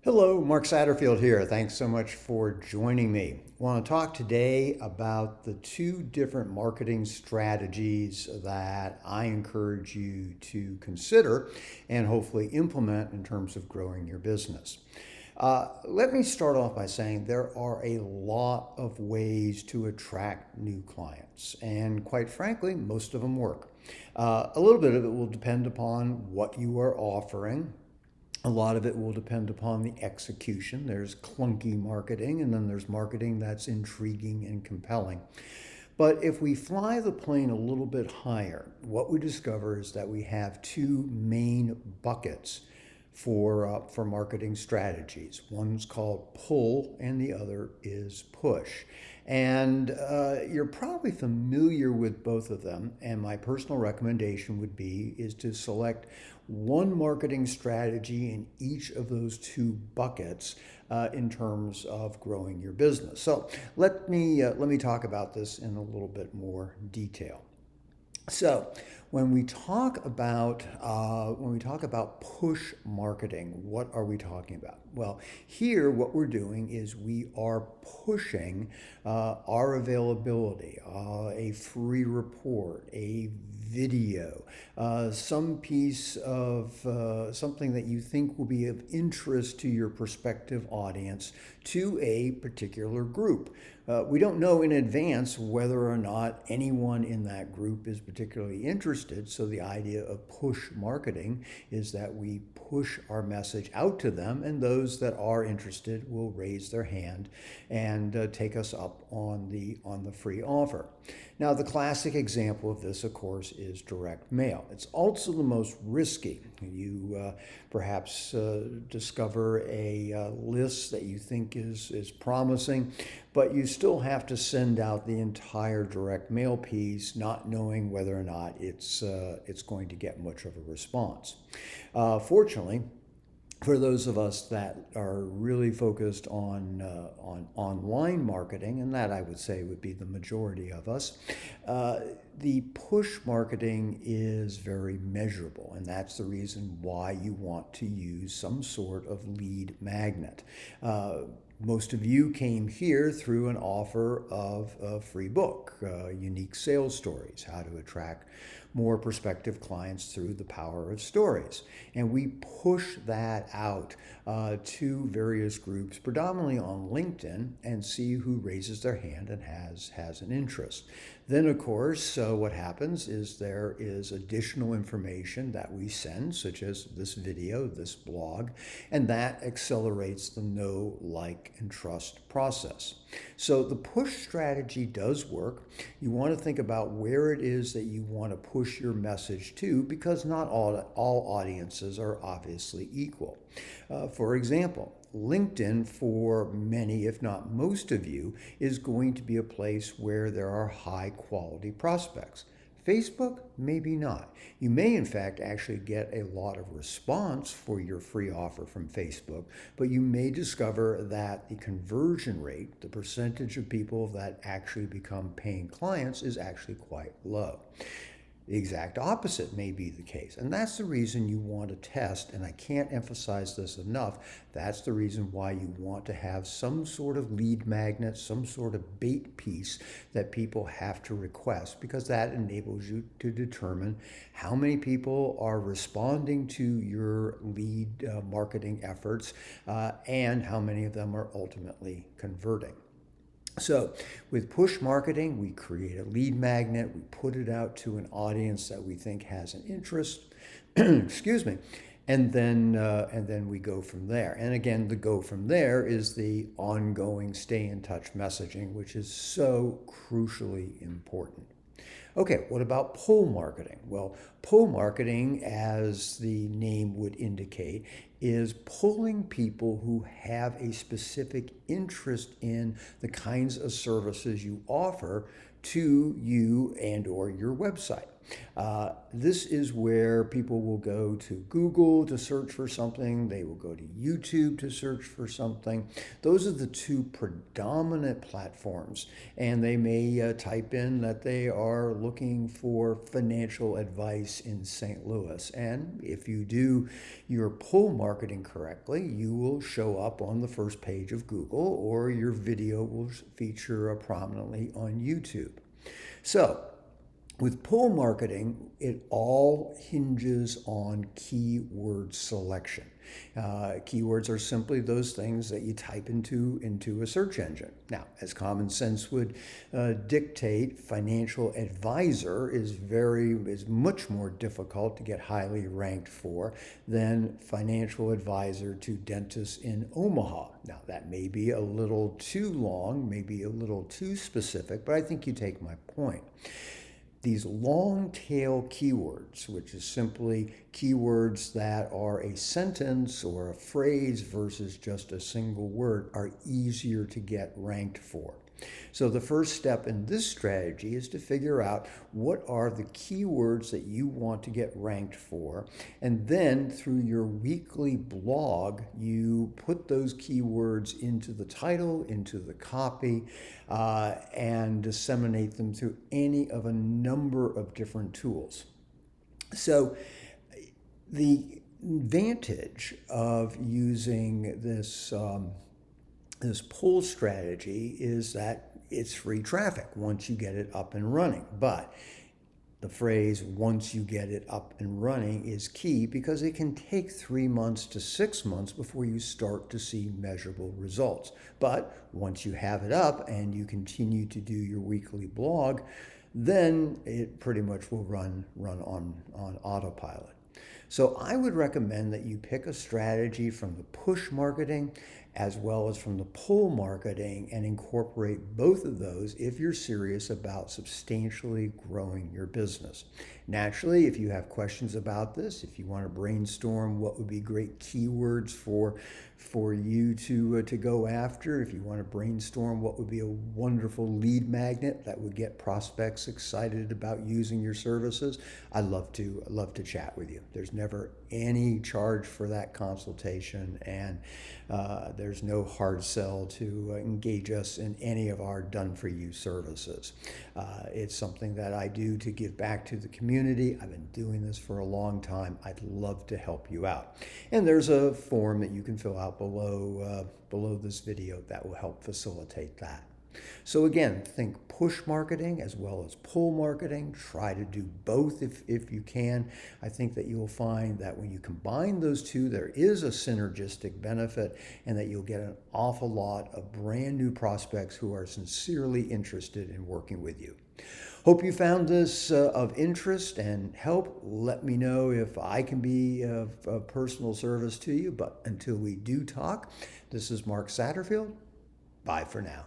Hello, Mark Satterfield here. Thanks so much for joining me. I want to talk today about the two different marketing strategies that I encourage you to consider and hopefully implement in terms of growing your business. Let me start off by saying there are a lot of ways to attract new clients, and quite frankly, most of them work. A little bit of it will depend upon what you are offering. A lot of it will depend upon the execution. There's clunky marketing, and then there's marketing that's intriguing and compelling. But if we fly the plane a little bit higher, what we discover is that we have two main buckets for marketing strategies. One's called pull, and the other is push. And you're probably familiar with both of them. And my personal recommendation would be is to select one marketing strategy in each of those two buckets in terms of growing your business. So let me talk about this in a little bit more detail. So, when we talk about push marketing, what are we talking about? Well, here what we're doing is we are pushing our availability, a free report, a video, some piece of something that you think will be of interest to your prospective audience to a particular group. We don't know in advance whether or not anyone in that group is particularly interested, so the idea of push marketing is that we push our message out to them, and those that are interested will raise their hand and take us up on the free offer. Now, the classic example of this, of course, is direct mail. It's also the most risky. You perhaps discover a list that you think is promising, but you still have to send out the entire direct mail piece, not knowing whether or not it's going to get much of a response. Fortunately, for those of us that are really focused on online marketing, and that I would say would be the majority of us, the push marketing is very measurable, and that's the reason why you want to use some sort of lead magnet. Most of you came here through an offer of a free book, Unique Sales Stories, How to Attract More Prospective Clients Through the Power of Stories. And we push that out to various groups, predominantly on LinkedIn, and see who raises their hand and has an interest. Then, of course, what happens is there is additional information that we send, such as this video, this blog, and that accelerates the know, like, and trust process. So the push strategy does work. You want to think about where it is that you want to push your message to, because not all audiences are obviously equal. For example, LinkedIn, for many, if not most of you, is going to be a place where there are high quality prospects. Facebook, maybe not. You may, in fact, actually get a lot of response for your free offer from Facebook, but you may discover that the conversion rate, the percentage of people that actually become paying clients, is actually quite low. The exact opposite may be the case. And that's the reason you want to test, and I can't emphasize this enough, that's the reason why you want to have some sort of lead magnet, some sort of bait piece that people have to request, because that enables you to determine how many people are responding to your lead marketing efforts and how many of them are ultimately converting. So with push marketing, we create a lead magnet, we put it out to an audience that we think has an interest, excuse me, and then we go from there. And again, the go from there is the ongoing stay in touch messaging, which is so crucially important. Okay, what about pull marketing? Well, pull marketing, as the name would indicate, is pulling people who have a specific interest in the kinds of services you offer to you and or your website. This is where people will go to Google to search for something, they will go to YouTube to search for something. Those are the two predominant platforms, and they may type in that they are looking for financial advice in St. Louis. And if you do your pull marketing correctly, you will show up on the first page of Google, or your video will feature prominently on YouTube. So, with pull marketing, it all hinges on keyword selection. Keywords are simply those things that you type into a search engine. Now, as common sense would dictate, financial advisor is much more difficult to get highly ranked for than financial advisor to dentists in Omaha. Now, that may be a little too long, maybe a little too specific, but I think you take my point. These long tail keywords, which is simply keywords that are a sentence or a phrase versus just a single word, are easier to get ranked for. So the first step in this strategy is to figure out what are the keywords that you want to get ranked for, and then through your weekly blog, you put those keywords into the title, into the copy, and disseminate them through any of a number of different tools. So the advantage of using this pull strategy is that it's free traffic once you get it up and running. But the phrase once you get it up and running is key, because it can take 3 months to 6 months before you start to see measurable results. But once you have it up and you continue to do your weekly blog, then it pretty much will run on autopilot. So I would recommend that you pick a strategy from the push marketing as well as from the pull marketing and incorporate both of those if you're serious about substantially growing your business. Naturally, if you have questions about this, if you want to brainstorm what would be great keywords for you to go after, if you want to brainstorm what would be a wonderful lead magnet that would get prospects excited about using your services, I'd love to chat with you. There's never any charge for that consultation, and there's no hard sell to engage us in any of our done-for-you services. It's something that I do to give back to the community. I've been doing this for a long time. I'd love to help you out. And there's a form that you can fill out below this video that will help facilitate that. So again, think push marketing as well as pull marketing. Try to do both if you can. I think that you'll find that when you combine those two, there is a synergistic benefit, and that you'll get an awful lot of brand new prospects who are sincerely interested in working with you. Hope you found this of interest and help. Let me know if I can be of personal service to you. But until we do talk, this is Mark Satterfield. Bye for now.